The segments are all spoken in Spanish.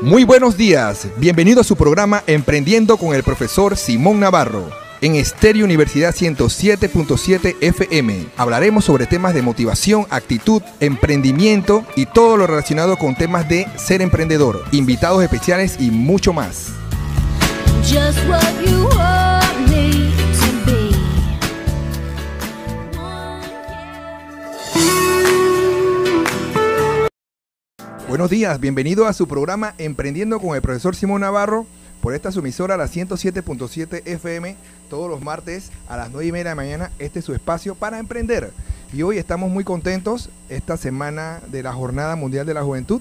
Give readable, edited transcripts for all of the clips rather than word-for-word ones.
Muy buenos días, bienvenido a su programa Emprendiendo con el profesor Simón Navarro. En Estéreo Universidad 107.7 FM hablaremos sobre temas de motivación, actitud, emprendimiento y todo lo relacionado con temas de ser emprendedor, invitados especiales y mucho más. Just what you want me to be. Buenos días, bienvenido a su programa Emprendiendo con el profesor Simón Navarro por esta su emisora, la 107.7 FM, todos los martes a las 9:30 de la mañana. Este es su espacio para emprender. Y hoy estamos muy contentos, esta semana de la Jornada Mundial de la Juventud,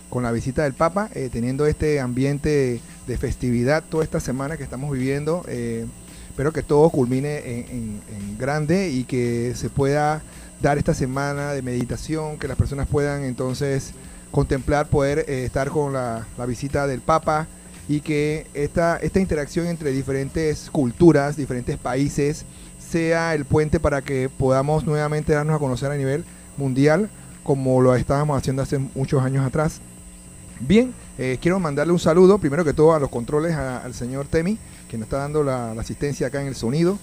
con la visita del Papa, teniendo este ambiente de festividad toda esta semana que estamos viviendo. Espero que todo culmine en grande y que se pueda dar esta semana de meditación, que las personas puedan entonces contemplar, poder estar con la visita del Papa, y que esta interacción entre diferentes culturas, diferentes países, sea el puente para que podamos nuevamente darnos a conocer a nivel mundial, como lo estábamos haciendo hace muchos años atrás. Bien, quiero mandarle un saludo, primero que todo, a los controles, al señor Temi, que nos está dando la asistencia acá en el sonido.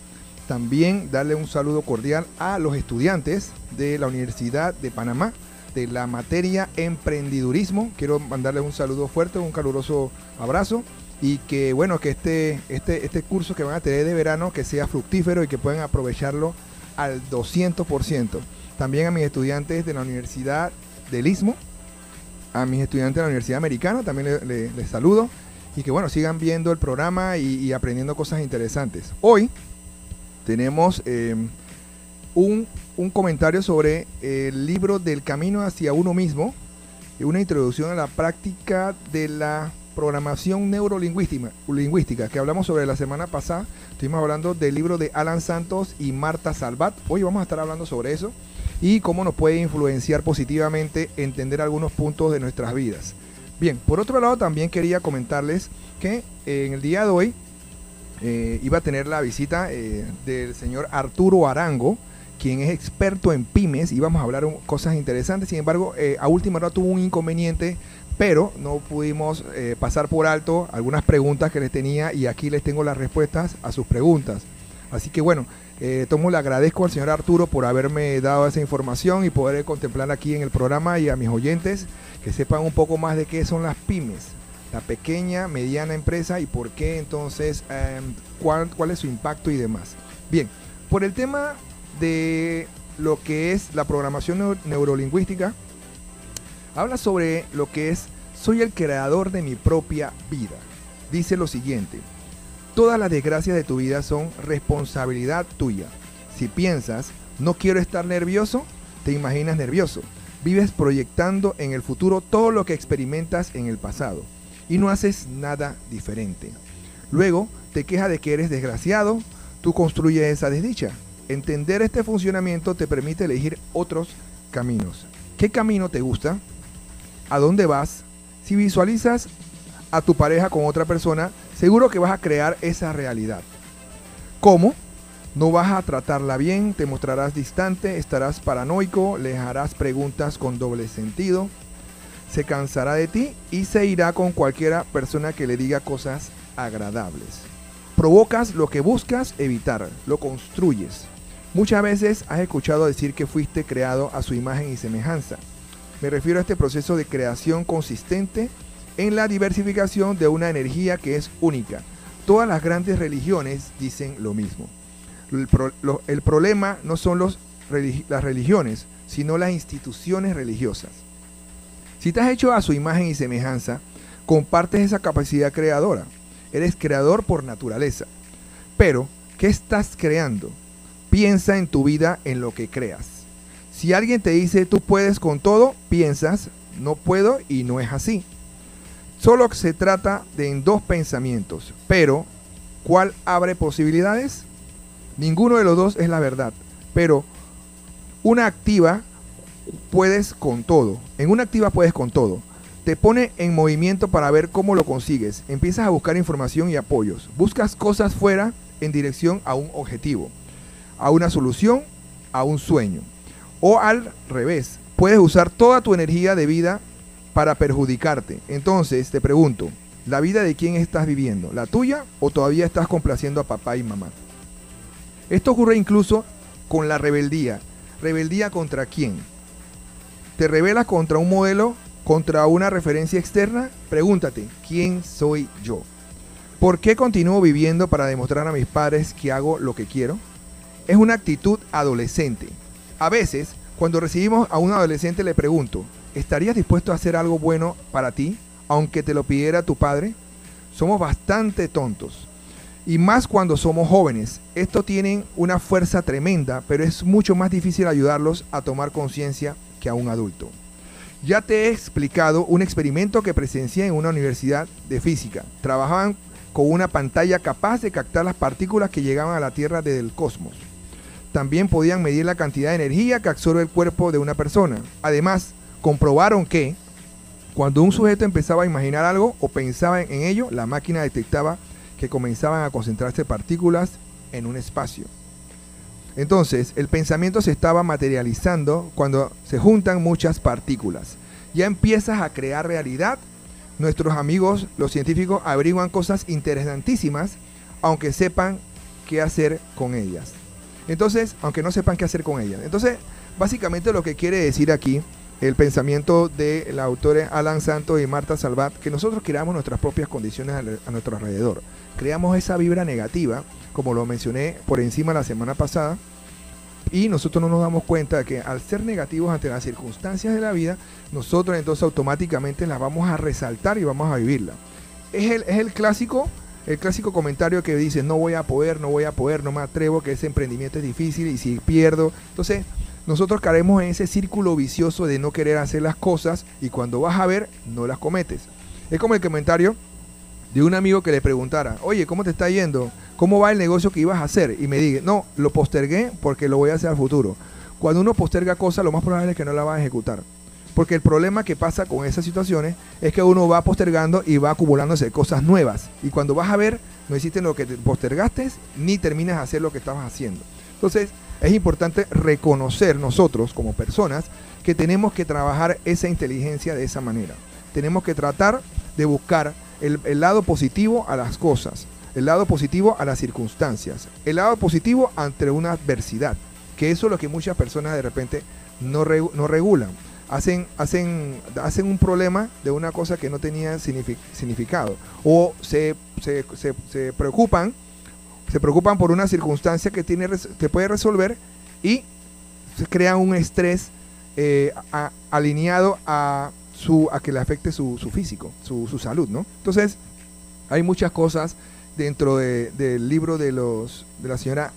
También darle un saludo cordial a los estudiantes de la Universidad de Panamá, de la materia emprendedurismo. Quiero mandarles un saludo fuerte, un caluroso abrazo, y que bueno, que este curso que van a tener de verano, que sea fructífero y que puedan aprovecharlo al 200%. También a mis estudiantes de la Universidad del Istmo, a mis estudiantes de la Universidad Americana, también les saludo, y que bueno, sigan viendo el programa y aprendiendo cosas interesantes. Hoy tenemos un comentario sobre el libro del camino hacia uno mismo, una introducción a la práctica de la programación neurolingüística, que hablamos sobre la semana pasada. Estuvimos hablando del libro de Alan Santos y Marta Salvat. Hoy vamos a estar hablando sobre eso y cómo nos puede influenciar positivamente entender algunos puntos de nuestras vidas. Bien, por otro lado, también quería comentarles que en el día de hoy iba a tener la visita del señor Arturo Arango, quien es experto en pymes, y vamos a hablar cosas interesantes. Sin embargo, a última hora tuvo un inconveniente, pero no pudimos pasar por alto algunas preguntas que les tenía, y aquí les tengo las respuestas a sus preguntas. Así que bueno, le agradezco al señor Arturo por haberme dado esa información y poder contemplar aquí en el programa, y a mis oyentes que sepan un poco más de qué son las pymes, la pequeña, mediana empresa, y por qué entonces, cuál es su impacto y demás. Bien, por el tema de lo que es la programación neurolingüística, habla sobre lo que es: soy el creador de mi propia vida. Dice lo siguiente: todas las desgracias de tu vida son responsabilidad tuya. Si piensas, no quiero estar nervioso, te imaginas nervioso. Vives proyectando en el futuro todo lo que experimentas en el pasado y no haces nada diferente. Luego te quejas de que eres desgraciado, tú construyes esa desdicha. Entender este funcionamiento te permite elegir otros caminos. ¿Qué camino te gusta? ¿A dónde vas? Si visualizas a tu pareja con otra persona, seguro que vas a crear esa realidad. ¿Cómo? No vas a tratarla bien, te mostrarás distante, estarás paranoico, le harás preguntas con doble sentido, se cansará de ti y se irá con cualquiera persona que le diga cosas agradables. Provocas lo que buscas evitar, lo construyes. Muchas veces has escuchado decir que fuiste creado a su imagen y semejanza. Me refiero a este proceso de creación consistente en la diversificación de una energía que es única. Todas las grandes religiones dicen lo mismo. El problema no son las religiones, sino las instituciones religiosas. Si te has hecho a su imagen y semejanza, compartes esa capacidad creadora. Eres creador por naturaleza. Pero, ¿qué estás creando? Piensa en tu vida, en lo que creas. Si alguien te dice tú puedes con todo, piensas no puedo, y no es así. Solo se trata de dos pensamientos, pero ¿cuál abre posibilidades? Ninguno de los dos es la verdad, pero una activa puedes con todo. En una activa puedes con todo. Te pone en movimiento para ver cómo lo consigues. Empiezas a buscar información y apoyos. Buscas cosas fuera en dirección a un objetivo, a una solución, a un sueño. O al revés, puedes usar toda tu energía de vida para perjudicarte. Entonces, te pregunto, ¿la vida de quién estás viviendo? ¿La tuya o todavía estás complaciendo a papá y mamá? Esto ocurre incluso con la rebeldía. ¿Rebeldía contra quién? ¿Te rebelas contra un modelo, contra una referencia externa? Pregúntate, ¿quién soy yo? ¿Por qué continúo viviendo para demostrar a mis padres que hago lo que quiero? Es una actitud adolescente. A veces, cuando recibimos a un adolescente le pregunto, ¿estarías dispuesto a hacer algo bueno para ti, aunque te lo pidiera tu padre? Somos bastante tontos. Y más cuando somos jóvenes. Estos tienen una fuerza tremenda, pero es mucho más difícil ayudarlos a tomar conciencia que a un adulto. Ya te he explicado un experimento que presencié en una universidad de física. Trabajaban con una pantalla capaz de captar las partículas que llegaban a la Tierra desde el cosmos. También podían medir la cantidad de energía que absorbe el cuerpo de una persona. Además, comprobaron que cuando un sujeto empezaba a imaginar algo o pensaba en ello, la máquina detectaba que comenzaban a concentrarse partículas en un espacio. Entonces, el pensamiento se estaba materializando cuando se juntan muchas partículas. Ya empiezas a crear realidad. Nuestros amigos, los científicos, averiguan cosas interesantísimas, aunque sepan qué hacer con ellas. Entonces, aunque no sepan qué hacer con ellas. Entonces, básicamente lo que quiere decir aquí el pensamiento de los autores Alan Santos y Marta Salvat, que nosotros creamos nuestras propias condiciones a nuestro alrededor. Creamos esa vibra negativa, como lo mencioné por encima la semana pasada, y nosotros no nos damos cuenta de que al ser negativos ante las circunstancias de la vida, nosotros entonces automáticamente las vamos a resaltar y vamos a vivirla. Es el clásico comentario que dice, no voy a poder, no me atrevo, que ese emprendimiento es difícil y si pierdo. Entonces, nosotros caemos en ese círculo vicioso de no querer hacer las cosas y cuando vas a ver, no las cometes. Es como el comentario de un amigo que le preguntara, oye, ¿cómo te está yendo? ¿Cómo va el negocio que ibas a hacer? Y me diga, no, lo postergué porque lo voy a hacer al futuro. Cuando uno posterga cosas, lo más probable es que no la va a ejecutar. Porque el problema que pasa con esas situaciones es que uno va postergando y va acumulándose cosas nuevas. Y cuando vas a ver, no hiciste lo que te postergaste ni terminas de hacer lo que estabas haciendo. Entonces, es importante reconocer nosotros como personas que tenemos que trabajar esa inteligencia de esa manera. Tenemos que tratar de buscar el lado positivo a las cosas, el lado positivo a las circunstancias, el lado positivo ante una adversidad, que eso es lo que muchas personas de repente no regulan. Hacen un problema de una cosa que no tenía significado, o se preocupan por una circunstancia que puede resolver y se crea un estrés alineado a que le afecte su físico, su salud, ¿no? Entonces, hay muchas cosas dentro del libro de la señora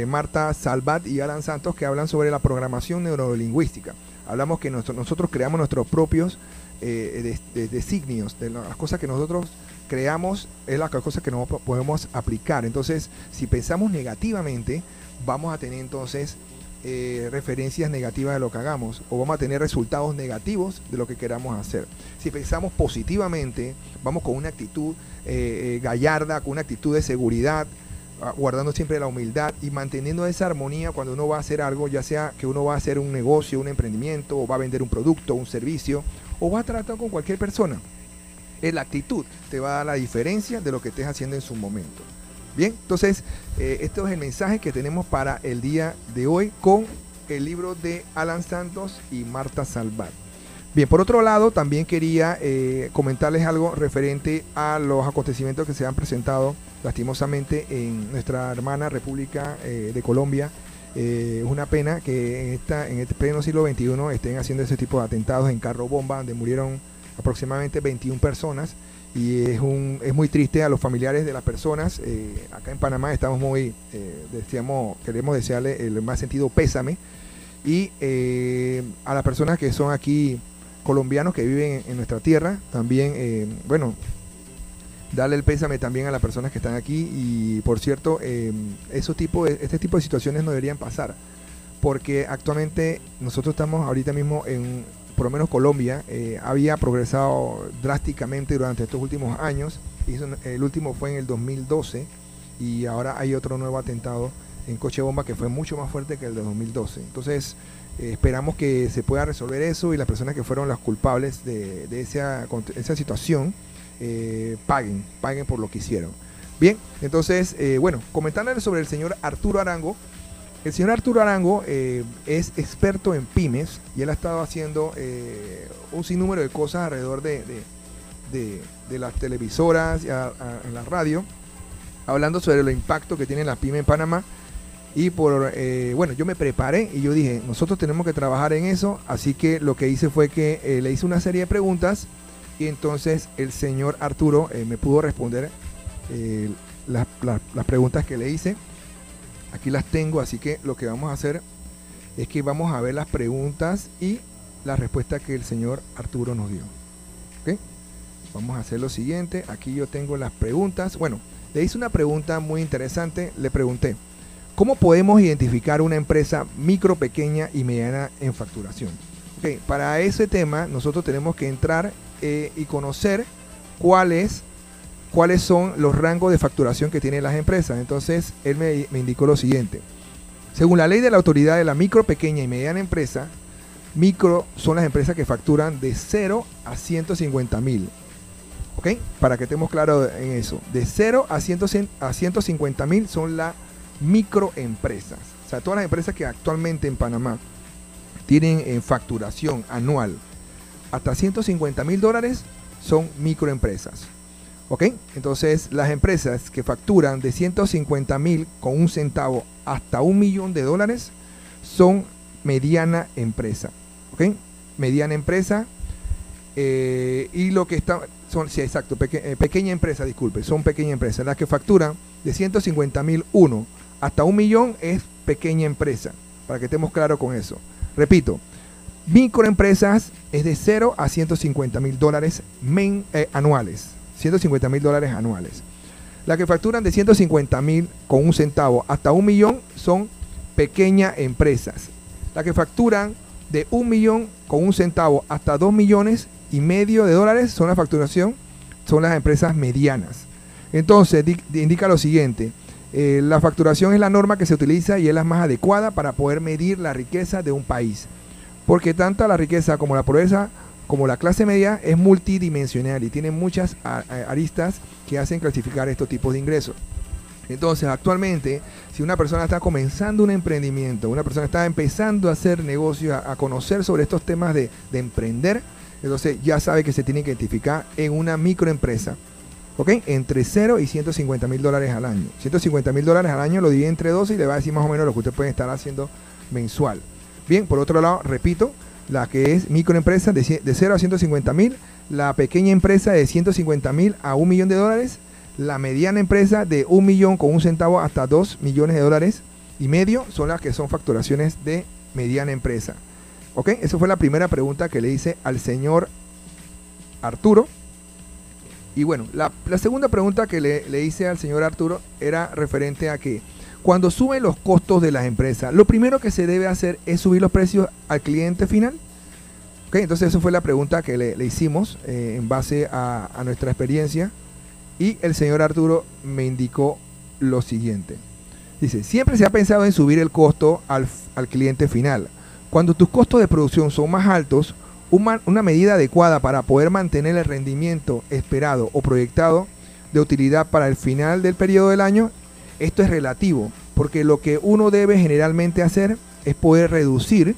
Marta Salvat y Alan Santos que hablan sobre la programación neurolingüística. Hablamos que nosotros creamos nuestros propios designios, de las cosas que nosotros creamos, es las cosas que no podemos aplicar. Entonces, si pensamos negativamente, vamos a tener entonces referencias negativas de lo que hagamos, o vamos a tener resultados negativos de lo que queramos hacer. Si pensamos positivamente, vamos con una actitud gallarda, con una actitud de seguridad, guardando siempre la humildad y manteniendo esa armonía cuando uno va a hacer algo, ya sea que uno va a hacer un negocio, un emprendimiento, o va a vender un producto, un servicio, o va a tratar con cualquier persona. La actitud te va a dar la diferencia de lo que estés haciendo en su momento. Bien, entonces, este es el mensaje que tenemos para el día de hoy con el libro de Alan Santos y Marta Salvat. Bien, por otro lado, también quería comentarles algo referente a los acontecimientos que se han presentado lastimosamente en nuestra hermana República de Colombia. Es una pena que en este pleno siglo XXI estén haciendo ese tipo de atentados en carro bomba, donde murieron aproximadamente 21 personas, y es muy triste a los familiares de las personas. Acá en Panamá estamos queremos desearle el más sentido pésame, y a las personas que son aquí colombianos que viven en nuestra tierra, también, darle el pésame también a las personas que están aquí. Y por cierto, este tipo de situaciones no deberían pasar, porque actualmente nosotros estamos ahorita mismo por lo menos Colombia había progresado drásticamente durante estos últimos años. El último fue en el 2012 y ahora hay otro nuevo atentado en Cochabamba, que fue mucho más fuerte que el de 2012. Entonces, esperamos que se pueda resolver eso y las personas que fueron las culpables de esa situación paguen por lo que hicieron. Bien, entonces, bueno, comentándoles sobre el señor Arturo Arango. El señor Arturo Arango es experto en pymes y él ha estado haciendo un sinnúmero de cosas alrededor de las televisoras, en la radio, hablando sobre el impacto que tiene la pyme en Panamá. Y bueno, yo me preparé y yo dije, nosotros tenemos que trabajar en eso, así que lo que hice fue que le hice una serie de preguntas y entonces el señor Arturo me pudo responder las preguntas que le hice. Aquí las tengo, así que lo que vamos a hacer es que vamos a ver las preguntas y la respuesta que el señor Arturo nos dio. ¿Ok? Vamos a hacer lo siguiente. Aquí yo tengo las preguntas. Bueno, le hice una pregunta muy interesante. Le pregunté, ¿cómo podemos identificar una empresa micro, pequeña y mediana en facturación? Ok, para ese tema nosotros tenemos que entrar y conocer cuáles son los rangos de facturación que tienen las empresas. Entonces, él me indicó lo siguiente. Según la ley de la autoridad de la micro, pequeña y mediana empresa, micro son las empresas que facturan de 0 a 150.000. ¿Ok? Para que estemos claros en eso. De 0 a 150.000 son las microempresas. O sea, todas las empresas que actualmente en Panamá tienen facturación anual hasta $150.000 son microempresas. ¿Ok? Entonces, las empresas que facturan de 150.000 con un centavo hasta $1 millón son mediana empresa. ¿Ok? Mediana empresa. Y lo que está son, sí, exacto, pequeña empresa, disculpe, son pequeña empresa. Las que facturan de 150.001 hasta $1 millón es pequeña empresa, para que estemos claros con eso. Repito, microempresas es de 0 a $150.000 anuales. $150.000 anuales. Las que facturan de 150.000 con un centavo hasta $1 millón son pequeñas empresas. Las que facturan de $1 millón con un centavo hasta $2,5 millones son la facturación, son las empresas medianas. Entonces, indica lo siguiente. La facturación es la norma que se utiliza y es la más adecuada para poder medir la riqueza de un país. Porque tanto la riqueza como la pobreza como la clase media es multidimensional y tiene muchas aristas que hacen clasificar estos tipos de ingresos. Entonces, actualmente, si una persona está comenzando un emprendimiento, una persona está empezando a hacer negocios, a conocer sobre estos temas de emprender, entonces ya sabe que se tiene que identificar en una microempresa, ¿ok? Entre 0 y $150.000 al año. $150.000 al año lo divide entre 12 y le va a decir más o menos lo que usted puede estar haciendo mensual. Bien, por otro lado, repito, la que es microempresa de 0 a 150.000, la pequeña empresa de 150.000 a $1 millón, la mediana empresa de $1 millón con un centavo hasta $2,5 millones son las que son facturaciones de mediana empresa. ¿Ok? Esa fue la primera pregunta que le hice al señor Arturo. Y bueno, la segunda pregunta que le hice al señor Arturo era referente a que cuando suben los costos de las empresas, lo primero que se debe hacer es subir los precios al cliente final. ¿Ok? Entonces esa fue la pregunta que le hicimos en base a nuestra experiencia. Y el señor Arturo me indicó lo siguiente. Dice, siempre se ha pensado en subir el costo al cliente final. Cuando tus costos de producción son más altos, una medida adecuada para poder mantener el rendimiento esperado o proyectado de utilidad para el final del periodo del año, esto es relativo, porque lo que uno debe generalmente hacer es poder reducir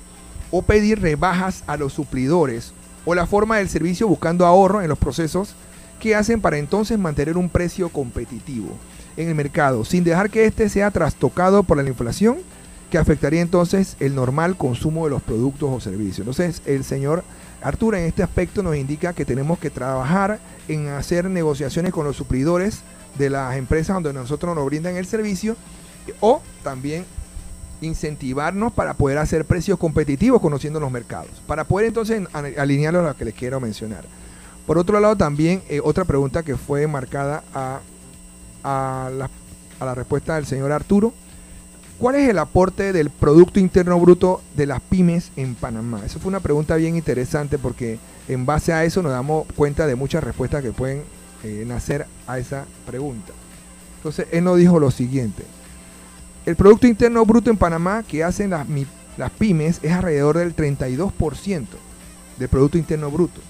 o pedir rebajas a los suplidores o la forma del servicio buscando ahorro en los procesos que hacen para entonces mantener un precio competitivo en el mercado, sin dejar que éste sea trastocado por la inflación, que afectaría entonces el normal consumo de los productos o servicios. Entonces, el señor Arturo en este aspecto nos indica que tenemos que trabajar en hacer negociaciones con los suplidores de las empresas donde nosotros nos brindan el servicio, o también incentivarnos para poder hacer precios competitivos conociendo los mercados, para poder entonces alinearlo a lo que les quiero mencionar. Por otro lado, también otra pregunta que fue marcada a la respuesta del señor Arturo: ¿cuál es el aporte del Producto Interno Bruto de las pymes en Panamá? Eso fue una pregunta bien interesante porque en base a eso nos damos cuenta de muchas respuestas que pueden nacer a esa pregunta. Entonces, él nos dijo lo siguiente: El Producto Interno Bruto en Panamá que hacen las pymes es alrededor del 32% del Producto Interno Bruto.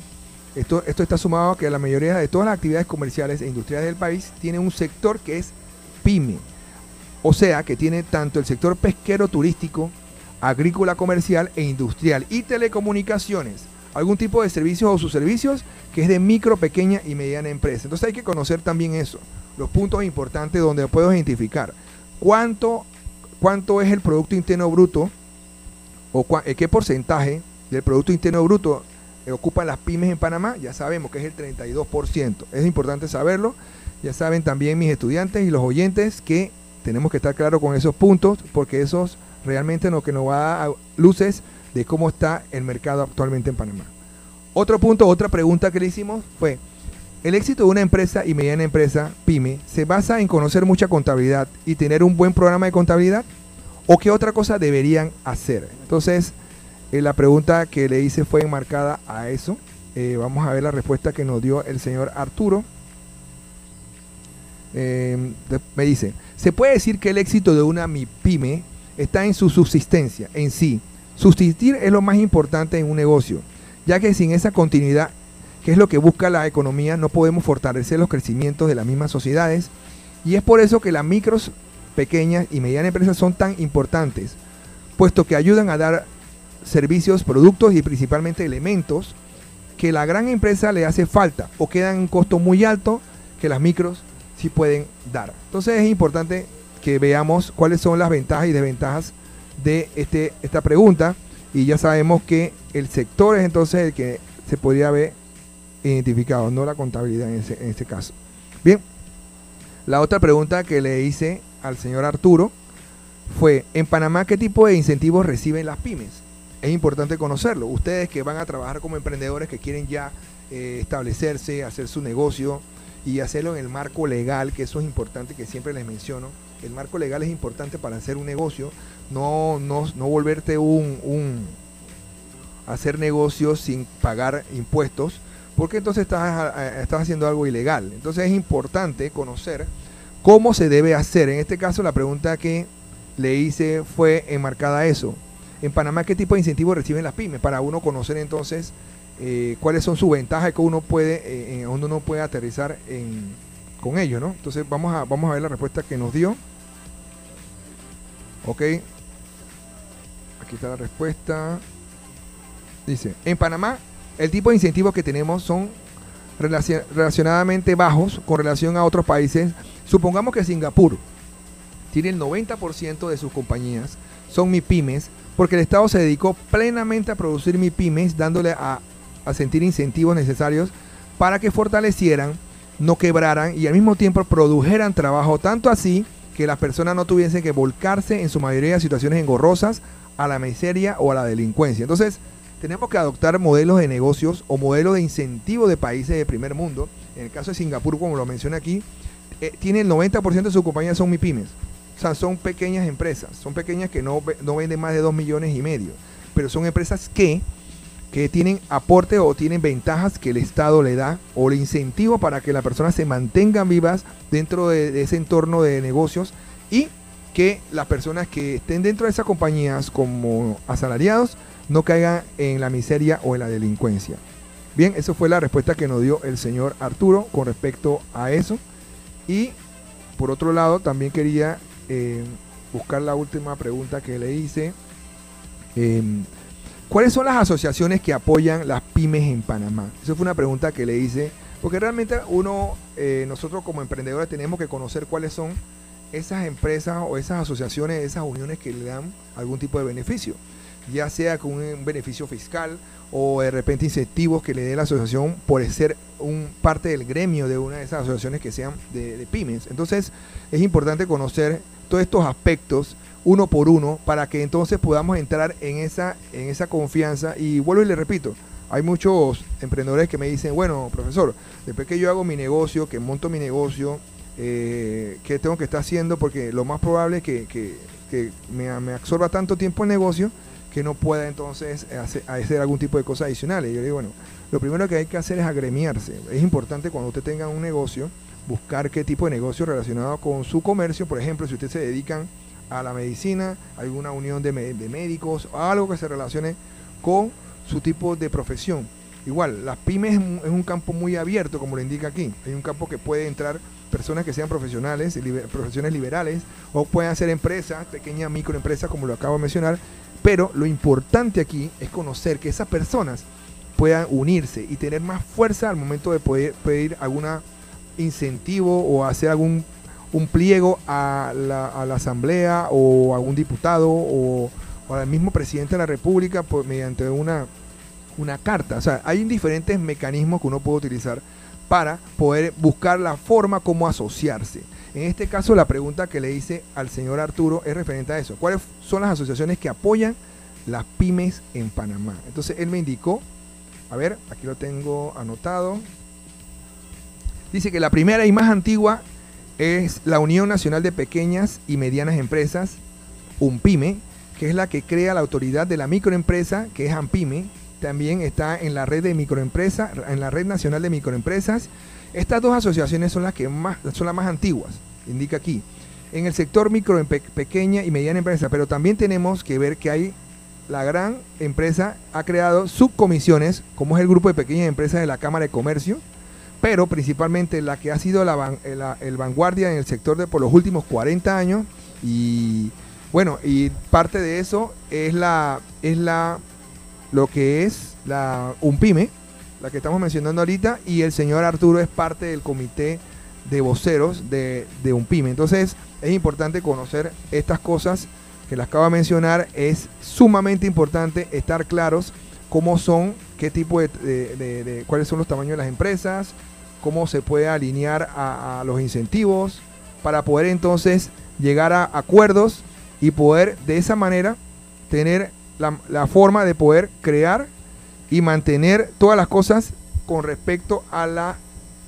Esto está sumado a que la mayoría de todas las actividades comerciales e industriales del país tienen un sector que es pyme. O sea, que tiene tanto el sector pesquero turístico, agrícola comercial e industrial y telecomunicaciones. Algún tipo de servicios o subservicios que es de micro, pequeña y mediana empresa. Entonces hay que conocer también eso, los puntos importantes donde puedo identificar cuánto es el Producto Interno Bruto o qué porcentaje del Producto Interno Bruto ocupan las pymes en Panamá. Ya sabemos que es el 32%. Es importante saberlo. Ya saben también mis estudiantes y los oyentes que tenemos que estar claros con esos puntos porque esos realmente lo que nos va a dar luces de cómo está el mercado actualmente en Panamá. Otro punto, otra pregunta que le hicimos fue: ¿el éxito de una empresa y mediana empresa, pyme, se basa en conocer mucha contabilidad y tener un buen programa de contabilidad? ¿O qué otra cosa deberían hacer? Entonces, la pregunta que le hice fue enmarcada a eso. Vamos a ver la respuesta que nos dio el señor Arturo. Me dice: ¿se puede decir que el éxito de una pyme está en su subsistencia en sí? Subsistir es lo más importante en un negocio, ya que sin esa continuidad, que es lo que busca la economía, no podemos fortalecer los crecimientos de las mismas sociedades. Y es por eso que las micros, pequeñas y medianas empresas son tan importantes, puesto que ayudan a dar servicios, productos y principalmente elementos que la gran empresa le hace falta o quedan en un costo muy alto que las micros sí pueden dar. Entonces es importante que veamos cuáles son las ventajas y desventajas de esta pregunta, y ya sabemos que el sector es entonces el que se podría haber identificado, no la contabilidad en este caso. Bien, la otra pregunta que le hice al señor Arturo fue: en Panamá, ¿qué tipo de incentivos reciben las pymes? Es importante conocerlo. Ustedes que van a trabajar como emprendedores, que quieren ya establecerse, hacer su negocio y hacerlo en el marco legal, que eso es importante, que siempre les menciono. El marco legal es importante para hacer un negocio, no volverte hacer negocios sin pagar impuestos, porque entonces estás haciendo algo ilegal. Entonces es importante conocer cómo se debe hacer. En este caso la pregunta que le hice fue enmarcada a eso. En Panamá, ¿qué tipo de incentivos reciben las pymes? Para uno conocer entonces cuáles son sus ventajas que uno puede aterrizar con ello, ¿no? Entonces vamos a ver la respuesta que nos dio. Ok, aquí está la respuesta. Dice: en Panamá el tipo de incentivos que tenemos son relacionadamente bajos con relación a otros países. Supongamos que Singapur tiene el 90% de sus compañías son MIPYMES, porque el Estado se dedicó plenamente a producir MIPYMES, dándole a sentir incentivos necesarios para que fortalecieran, no quebraran y al mismo tiempo produjeran trabajo, tanto así que las personas no tuviesen que volcarse en su mayoría de situaciones engorrosas a la miseria o a la delincuencia. Entonces tenemos que adoptar modelos de negocios o modelos de incentivo de países de primer mundo. En el caso de Singapur, como lo mencioné aquí, tiene el 90% de sus compañías son MIPYMES. O sea, son pequeñas empresas, son pequeñas que no venden más de 2,5 millones, pero son empresas que tienen aporte o tienen ventajas que el Estado le da o el incentivo para que las personas se mantengan vivas dentro de ese entorno de negocios, y que las personas que estén dentro de esas compañías como asalariados no caigan en la miseria o en la delincuencia. Bien, esa fue la respuesta que nos dio el señor Arturo con respecto a eso. Y por otro lado también quería buscar la última pregunta que le hice. ¿Cuáles son las asociaciones que apoyan las pymes en Panamá? Esa fue una pregunta que le hice, porque realmente nosotros como emprendedores tenemos que conocer cuáles son esas empresas o esas asociaciones, esas uniones que le dan algún tipo de beneficio, ya sea con un beneficio fiscal o de repente incentivos que le dé la asociación por ser parte del gremio de una de esas asociaciones que sean de pymes. Entonces es importante conocer todos estos aspectos uno por uno para que entonces podamos entrar en esa confianza. Y vuelvo y le repito, hay muchos emprendedores que me dicen: bueno, profesor, después que yo hago mi negocio, que monto mi negocio, ¿qué tengo que estar haciendo? Porque lo más probable es que me absorba tanto tiempo el negocio que no pueda entonces hacer algún tipo de cosas adicionales. Y yo le digo: bueno, lo primero que hay que hacer es agremiarse. Es importante cuando usted tenga un negocio, buscar qué tipo de negocio relacionado con su comercio. Por ejemplo, si ustedes se dedican a la medicina, alguna unión de médicos, algo que se relacione con su tipo de profesión. Igual, las pymes es un campo muy abierto, como lo indica aquí. Hay un campo que puede entrar personas que sean profesionales, profesiones liberales, o pueden ser empresas, pequeñas microempresas, como lo acabo de mencionar. Pero lo importante aquí es conocer que esas personas puedan unirse y tener más fuerza al momento de poder pedir algún incentivo o hacer un pliego a la asamblea o a algún diputado o al mismo presidente de la república mediante una carta. O sea, hay diferentes mecanismos que uno puede utilizar para poder buscar la forma como asociarse. En este caso, la pregunta que le hice al señor Arturo es referente a eso. ¿Cuáles son las asociaciones que apoyan las pymes en Panamá? Entonces, él me indicó, a ver, aquí lo tengo anotado. Dice que la primera y más antigua es la Unión Nacional de Pequeñas y Medianas Empresas, UNPYME, que es la que crea la autoridad de la microempresa, que es AMPYME. También está en la red de microempresas, en la Red Nacional de Microempresas. Estas dos asociaciones son las más antiguas, indica aquí. En el sector micro, pequeña y mediana empresa, pero también tenemos que ver que hay la gran empresa ha creado subcomisiones, como es el grupo de pequeñas empresas de la Cámara de Comercio, pero principalmente la que ha sido el vanguardia en el sector por los últimos 40 años. Y bueno, y parte de eso es lo que es la UNPYME, la que estamos mencionando ahorita, y el señor Arturo es parte del comité de voceros de UNPYME. Entonces es importante conocer estas cosas que las acabo de mencionar. Es sumamente importante estar claros cómo son, qué tipo cuáles son los tamaños de las empresas, cómo se puede alinear a los incentivos para poder entonces llegar a acuerdos y poder de esa manera tener la forma de poder crear y mantener todas las cosas con respecto a la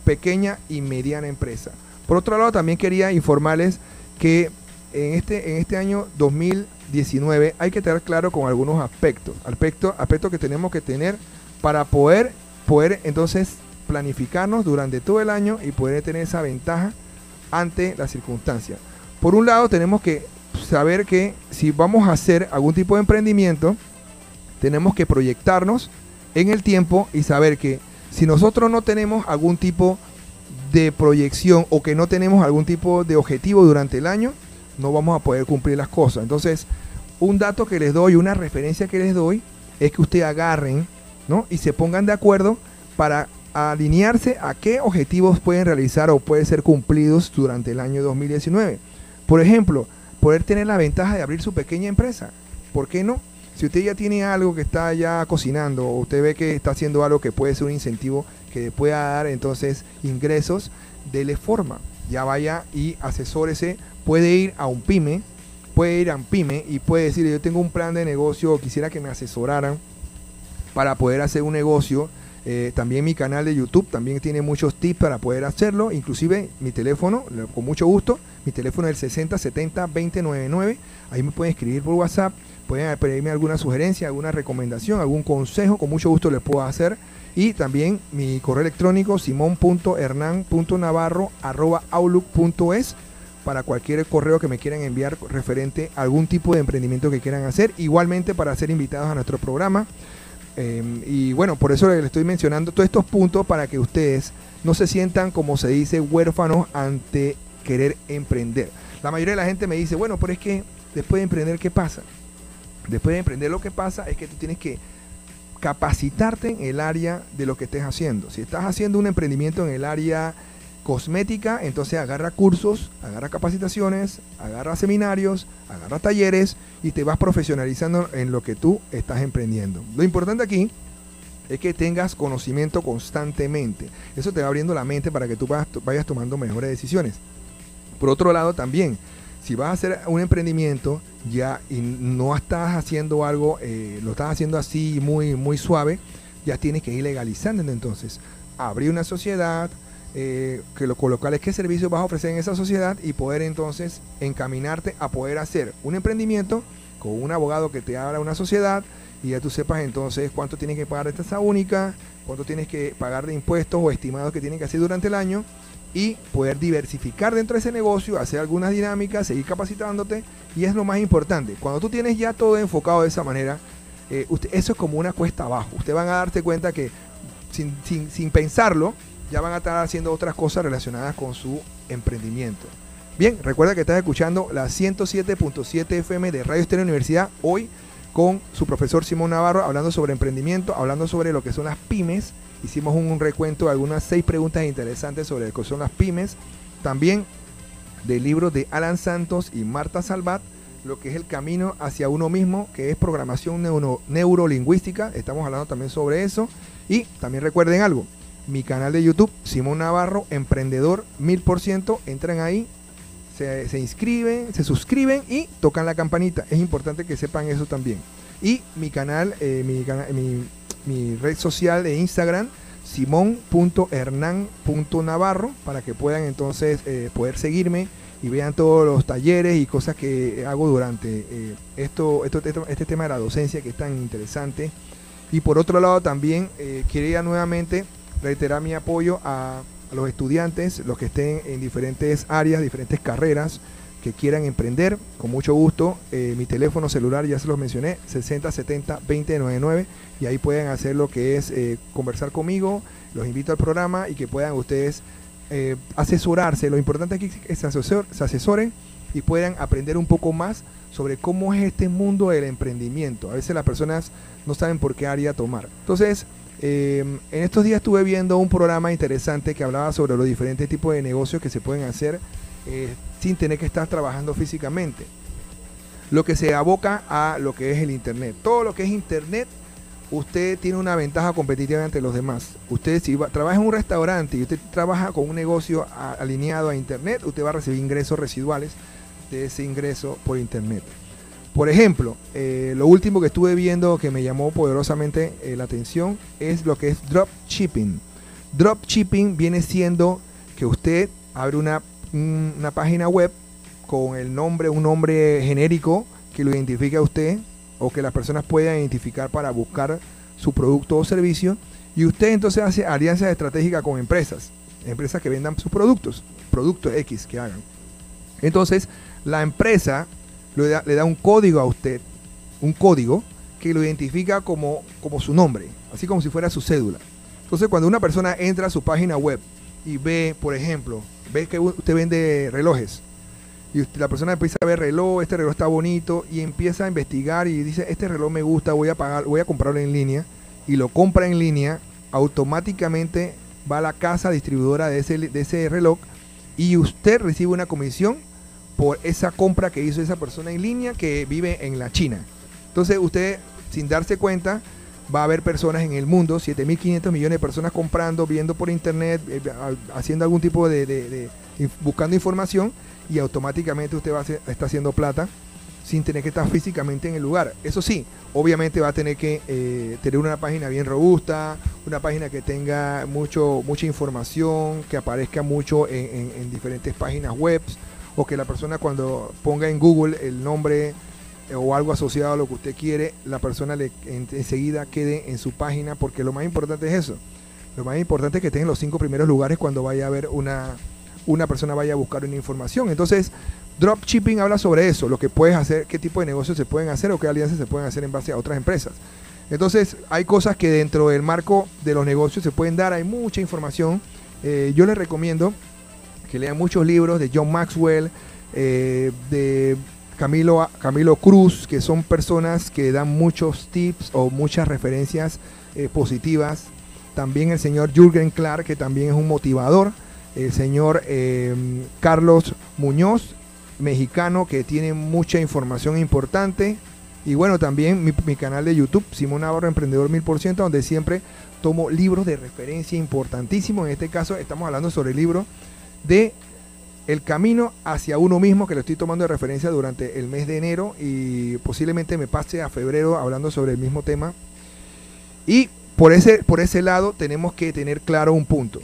pequeña y mediana empresa. Por otro lado, también quería informarles que en este año 2019 hay que tener claro con algunos aspectos que tenemos que tener para poder entonces planificarnos durante todo el año y poder tener esa ventaja ante las circunstancias. Por un lado, tenemos que saber que si vamos a hacer algún tipo de emprendimiento, tenemos que proyectarnos en el tiempo y saber que si nosotros no tenemos algún tipo de proyección o que no tenemos algún tipo de objetivo durante el año, no vamos a poder cumplir las cosas. Entonces, un dato que les doy, una referencia que les doy, es que ustedes agarren, ¿no?, y se pongan de acuerdo para alinearse a qué objetivos pueden realizar o pueden ser cumplidos durante el año 2019. Por ejemplo, poder tener la ventaja de abrir su pequeña empresa. ¿Por qué no? Si usted ya tiene algo que está ya cocinando o usted ve que está haciendo algo que puede ser un incentivo que pueda dar entonces ingresos, dele forma. Ya vaya y asesórese. Puede ir a UNPYME, puede ir a AMPYME y puede decir: yo tengo un plan de negocio o quisiera que me asesoraran para poder hacer un negocio. También mi canal de YouTube también tiene muchos tips para poder hacerlo, inclusive mi teléfono, con mucho gusto, mi teléfono es el 6070-2099, ahí me pueden escribir por WhatsApp, pueden pedirme alguna sugerencia, alguna recomendación, algún consejo, con mucho gusto les puedo hacer. Y también mi correo electrónico simon.hernan.navarro@outlook.es para cualquier correo que me quieran enviar referente a algún tipo de emprendimiento que quieran hacer, igualmente para ser invitados a nuestro programa. Y bueno, por eso les estoy mencionando todos estos puntos para que ustedes no se sientan, como se dice, huérfanos ante querer emprender. La mayoría de la gente me dice: bueno, pero es que después de emprender, ¿qué pasa? Después de emprender, lo que pasa es que tú tienes que capacitarte en el área de lo que estés haciendo. Si estás haciendo un emprendimiento en el área cosmética, entonces agarra cursos, agarra capacitaciones, agarra seminarios, agarra talleres y te vas profesionalizando en lo que tú estás emprendiendo. Lo importante aquí es que tengas conocimiento constantemente. Eso te va abriendo la mente para que tú vayas tomando mejores decisiones. Por otro lado, también, si vas a hacer un emprendimiento ya y no estás haciendo algo, lo estás haciendo así muy, muy suave, ya tienes que ir legalizando. Entonces, abrir una sociedad, colocarles qué servicios vas a ofrecer en esa sociedad y poder entonces encaminarte a poder hacer un emprendimiento con un abogado que te abra una sociedad y ya tú sepas entonces cuánto tienes que pagar de tasa única, cuánto tienes que pagar de impuestos o estimados que tienes que hacer durante el año y poder diversificar dentro de ese negocio, hacer algunas dinámicas, seguir capacitándote, y es lo más importante. Cuando tú tienes ya todo enfocado de esa manera, eso es como una cuesta abajo. Ustedes van a darte cuenta que sin pensarlo, ya van a estar haciendo otras cosas relacionadas con su emprendimiento. Bien, recuerda que estás escuchando la 107.7 FM de Radio Estéreo Universidad, hoy con su profesor Simón Navarro, hablando sobre emprendimiento, hablando sobre lo que son las pymes. Hicimos un recuento de algunas 6 preguntas interesantes sobre lo que son las pymes. También del libro de Alan Santos y Marta Salvat, lo que es el camino hacia uno mismo, que es programación neurolingüística. Estamos hablando también sobre eso. Y también recuerden algo, mi canal de YouTube, Simón Navarro, Emprendedor 1000%. Entran ahí, se inscriben, se suscriben y tocan la campanita. Es importante que sepan eso también. Y mi canal, mi red social de Instagram, simon.hernan.navarro, para que puedan entonces poder seguirme y vean todos los talleres y cosas que hago durante este tema de la docencia, que es tan interesante. Y por otro lado también quería nuevamente reiterar mi apoyo a los estudiantes, los que estén en diferentes áreas, diferentes carreras, que quieran emprender. Con mucho gusto, mi teléfono celular ya se los mencioné, 6070-2099, y ahí pueden hacer lo que es conversar conmigo. Los invito al programa y que puedan ustedes asesorarse. Lo importante es que se asesoren y puedan aprender un poco más sobre cómo es este mundo del emprendimiento. A veces las personas no saben por qué área tomar. Entonces, en estos días estuve viendo un programa interesante que hablaba sobre los diferentes tipos de negocios que se pueden hacer sin tener que estar trabajando físicamente. Lo que se aboca a lo que es el Internet. Todo lo que es Internet, usted tiene una ventaja competitiva ante los demás. Usted, si trabaja en un restaurante y usted trabaja con un negocio alineado a Internet, usted va a recibir ingresos residuales de ese ingreso por Internet. Por ejemplo, lo último que estuve viendo que me llamó poderosamente la atención es lo que es dropshipping. Dropshipping viene siendo que usted abre una página web con un nombre genérico que lo identifique a usted, o que las personas puedan identificar para buscar su producto o servicio, y usted entonces hace alianzas estratégicas con empresas que vendan sus productos X que hagan. Entonces la empresa le da un código a usted, un código que lo identifica como su nombre, así como si fuera su cédula. Entonces, cuando una persona entra a su página web y ve, por ejemplo, ve que usted vende relojes, y la persona empieza a ver reloj, este reloj está bonito, y empieza a investigar y dice, este reloj me gusta, voy a comprarlo en línea, y lo compra en línea, automáticamente va a la casa distribuidora de ese reloj, y usted recibe una comisión por esa compra que hizo esa persona en línea que vive en la China. Entonces usted, sin darse cuenta, va a haber personas en el mundo, 7.500 millones de personas comprando, viendo por internet, haciendo algún tipo buscando información, y automáticamente usted está haciendo plata sin tener que estar físicamente en el lugar. Eso sí, obviamente va a tener que tener una página bien robusta, una página que tenga mucha información, que aparezca mucho en diferentes páginas web, o que la persona, cuando ponga en Google el nombre o algo asociado a lo que usted quiere, la persona enseguida quede en su página, porque lo más importante es eso. Lo más importante es que esté en los 5 primeros lugares cuando vaya a ver una persona vaya a buscar una información. Entonces, dropshipping habla sobre eso, lo que puedes hacer, qué tipo de negocios se pueden hacer o qué alianzas se pueden hacer en base a otras empresas. Entonces, hay cosas que dentro del marco de los negocios se pueden dar, hay mucha información. Yo les recomiendo que lean muchos libros de John Maxwell, de Camilo Cruz, que son personas que dan muchos tips o muchas referencias positivas. También el señor Jürgen Clark, que también es un motivador. El señor Carlos Muñoz, mexicano, que tiene mucha información importante. Y bueno, también mi canal de YouTube, Simón Navarro, Emprendedor 1000%, donde siempre tomo libros de referencia importantísimos. En este caso estamos hablando sobre el libro de El camino hacia uno mismo, que lo estoy tomando de referencia durante el mes de enero, y posiblemente me pase a febrero hablando sobre el mismo tema. Y por ese lado tenemos que tener claro un punto.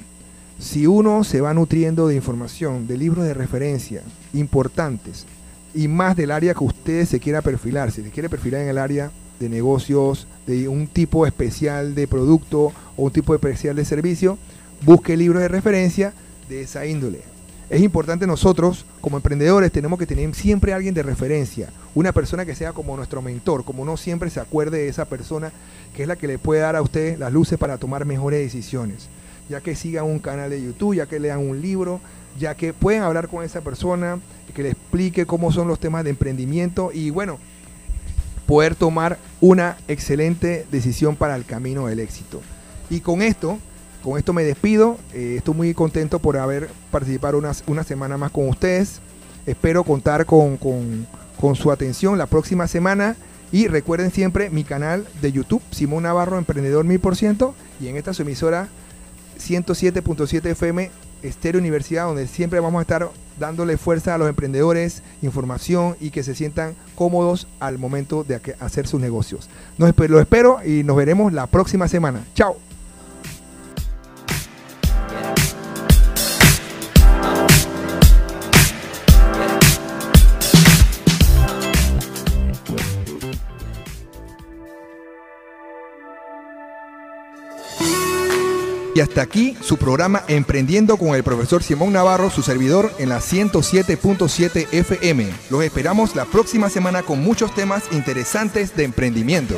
Si uno se va nutriendo de información, de libros de referencia importantes, y más del área que usted se quiera perfilar, si se quiere perfilar en el área de negocios, de un tipo especial de producto o un tipo especial de servicio, busque libros de referencia de esa índole. Es importante nosotros, como emprendedores, tenemos que tener siempre alguien de referencia, una persona que sea como nuestro mentor, como uno siempre se acuerde de esa persona que es la que le puede dar a usted las luces para tomar mejores decisiones. Ya que sigan un canal de YouTube, ya que lean un libro, ya que pueden hablar con esa persona, que le explique cómo son los temas de emprendimiento y bueno, poder tomar una excelente decisión para el camino del éxito. Y con esto me despido. Estoy muy contento por haber participado una semana más con ustedes. Espero contar con su atención la próxima semana. Y recuerden siempre mi canal de YouTube, Simón Navarro, Emprendedor 1000%. Y en esta su emisora 107.7 FM, Estéreo Universidad, donde siempre vamos a estar dándole fuerza a los emprendedores, información y que se sientan cómodos al momento de hacer sus negocios. Lo espero y nos veremos la próxima semana. ¡Chao! Y hasta aquí su programa Emprendiendo con el profesor Simón Navarro, su servidor, en la 107.7 FM. Los esperamos la próxima semana con muchos temas interesantes de emprendimiento.